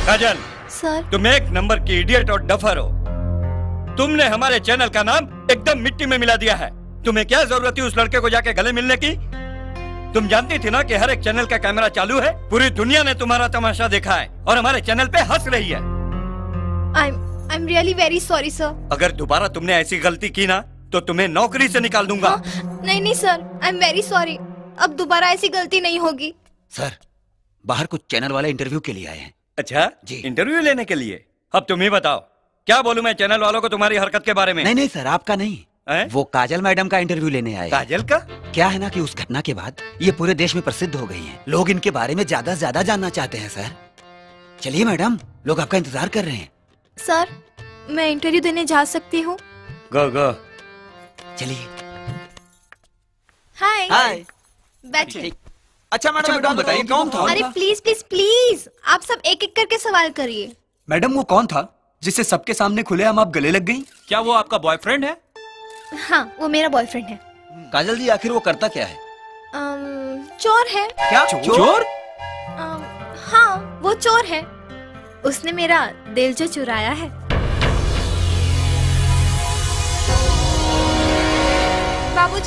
काजल, सर, तुम एक नंबर की इडियट और डफर हो। तुमने हमारे चैनल का नाम एकदम मिट्टी में मिला दिया है। तुम्हें क्या जरूरत थी उस लड़के को जाके गले मिलने की? तुम जानती थी ना कि हर एक चैनल का कैमरा चालू है। पूरी दुनिया ने तुम्हारा तमाशा देखा है और हमारे चैनल पे हंस रही है। I'm really very sorry, sir. अगर दोबारा तुमने ऐसी गलती की ना तो तुम्हें नौकरी से निकाल दूंगा। नहीं सर, I'm very sorry. अब दोबारा ऐसी गलती नहीं होगी। सर, बाहर कुछ चैनल वाले इंटरव्यू के लिए आए हैं। अच्छा जी, इंटरव्यू लेने के लिए? अब तुम ही बताओ, क्या बोलूं मैं चैनल वालों को तुम्हारी हरकत के बारे में? नहीं सर, आपका नहीं। वो काजल मैडम का इंटरव्यू लेने आए। काजल का? क्या है ना कि उस घटना के बाद ये पूरे देश में प्रसिद्ध हो गई हैं। लोग इनके बारे में ज्यादा से ज्यादा जानना चाहते हैं सर। चलिए मैडम, लोग आपका इंतजार कर रहे हैं। सर, मैं इंटरव्यू देने जा सकती हूँ? गो गो। चलिए। हाय। बैठिए। अच्छा मैडम बताइए कौन था? अरे प्लीज प्लीज प्लीज, आप सब एक एक करके सवाल करिए। मैडम वो कौन था जिससे सबके सामने खुलेआम आप गले लग गई? क्या वो आपका बॉयफ्रेंड है? हाँ, वो मेरा बॉयफ्रेंड है। काजल जी, आखिर वो करता क्या है? चोर है। क्या चोर? हाँ, वो चोर है। उसने मेरा दिल जो चुराया है।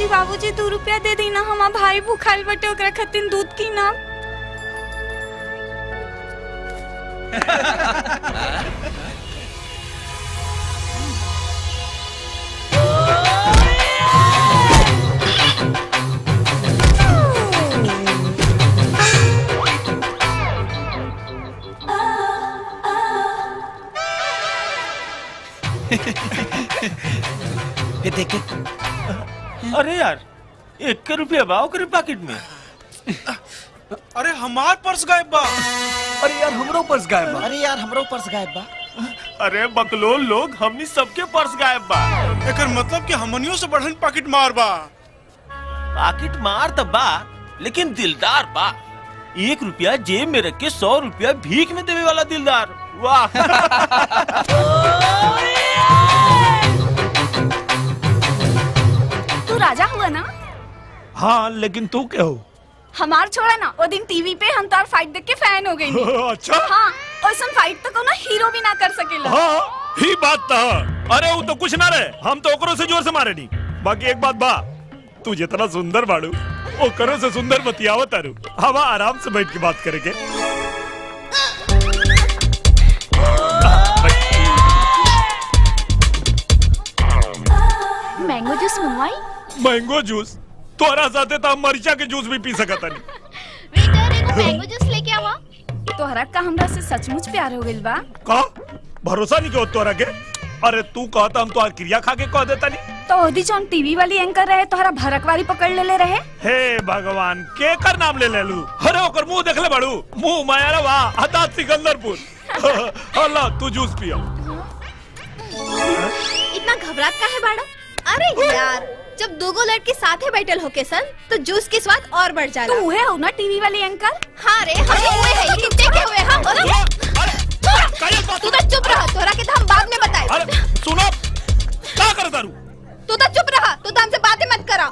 बाबूजी 2 रुपया दे देना, हमार भाई भूखाइल बटे, ओकरा खातिर दूध की ना। ये देख। अरे यार, 1 रुपया बा ओकरे पॉकेट में। अरे हमार पर्स गायब बा। अरे यार हमरो पर्स गायब बा। अरे यार हमरो पर्स गायब बा। अरे बकलोल लोग, हमनी सबके पर्स गायब बा। एकर मतलब कि हमनियों से बढ़न पॉकेट मार बा। पॉकेट मार तो बा, लेकिन दिलदार बा। 1 रुपया जेब में रख के 100 रुपया भीख में देवे वाला दिलदार। वाह। तू राजा हुआ ना? हाँ, लेकिन तू क्या हो? हमार छोड़ा ना, वो दिन टीवी पे हम तार फाइट देख के फैन हो गई। अच्छा? हाँ, और सन फाइट तो कोनो हीरो भी ना कर सकेला। हाँ, ही बात था। अरे वो तो कुछ ना रहे, हम तो ओकरो से जोर से मारे नहीं। बाकी एक बात बा, तू जितना सुंदर बाड़ू, ओकरो से सुंदर बतियावत आरू। हवा आराम से बैठ के बात करेंगे। मैंगो जूस मंगवाई? Mango juice? तोरा साथे तो हम मरीचा के जूस भी पी सकता नहीं। वेटर, एक मैंगो जूस लेके आवा। तोहरा का हमरा से सचमुच प्यार हो गइल बा? का? भरोसा नहीं क्यों तोरा के? अरे तू कहता हम तो क्रिया खा के कह देता नहीं। तो ओदी जौन टीवी वाली एंकर रहे, तोहरा भरकवारी पकड़ ले रहे। हे भगवान, के कर नाम ले लू? अरे ओकर मुंह देख ले बड़ू, मुंह माया वाह, हता सिकंदरपुर। अल्लाह, तू जूस पियो। इतना घबरात का है बाड़ा? अरे यार, जब दोगो लड़के साथे बैठल होके सन तो जूस के स्वाद और बढ़ जाला। तू है हो ना टीवी वाली एंकर? हाँ रे, हम तो हुए हैं, लेकिन देखे हुए हम। तू तो चुप रहा, तोरा के तो हम बाद में बताए। अरे सुनो, क्या कर दारू? तू तो चुप रहा, तू तो हमसे बातें मत करा।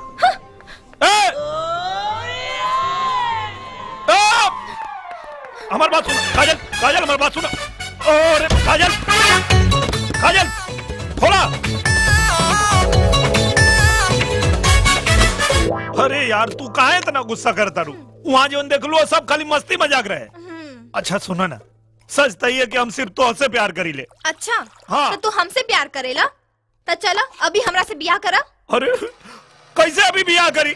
हमारी बात सुनो, काजल, काजल हमारी बात सुनो। अरे काजल, काजल, खोला। अरे यार, तू काहे इतना गुस्सा करता रू? वहाँ जो देख लो सब खाली मस्ती मजाक रहे। अच्छा सुनो ना, सच तो ये कि हम सिर्फ तो से प्यार करी ले। अच्छा, हाँ। तो तू हमसे प्यार करेला? तो चला अभी हमरा से ब्याह करा। अरे कैसे अभी ब्याह करी?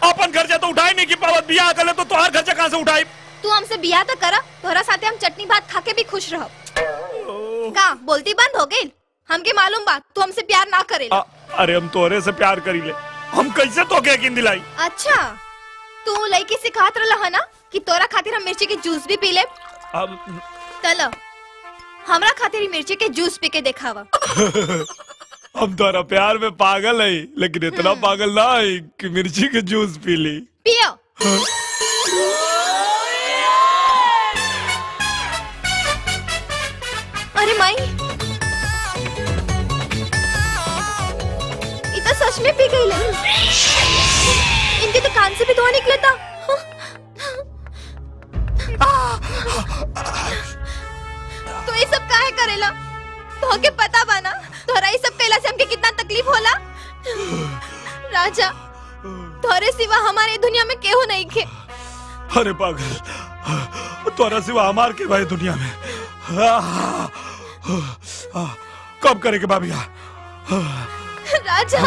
अपन खर्चा तो उठाए नहीं की पावत, ब्याह कर ले तो तुम्हारा खर्चा कहाँ से उठाए? तू हमसे ब्याह तो करा, तोहरा साथे हम चटनी भात खा के भी खुश रहो। का बोलती बंद हो गई? हमके मालूम बात, तू हमसे प्यार ना करेला। अरे हम तोरे से प्यार करी ले, हम कैसे तो के यकीन दिलाई? अच्छा, तू लड़की सिखात रहा है ना कि तोरा खातिर हम मिर्ची के जूस भी पी ले। अब चलो हमरा खातिर ही मिर्ची के जूस पी के दिखावा। हम तोरा प्यार में पागल है, लेकिन इतना पागल ना है कि मिर्ची के जूस पी ली। पियो। अरे माई, इतना सच में पी गई ले। इनके तो कान से भी धुआं निकला था। करेला। तो के पता बाना तोहरा ये सब कैला से हमके कितना तकलीफ होला। राजा तोहरे सिवा हमारे दुनिया में केहू नहीं खे। अरे पागल, तोरा सिवा हमार के भाई दुनिया में। कब करेंगे भाभी? राजा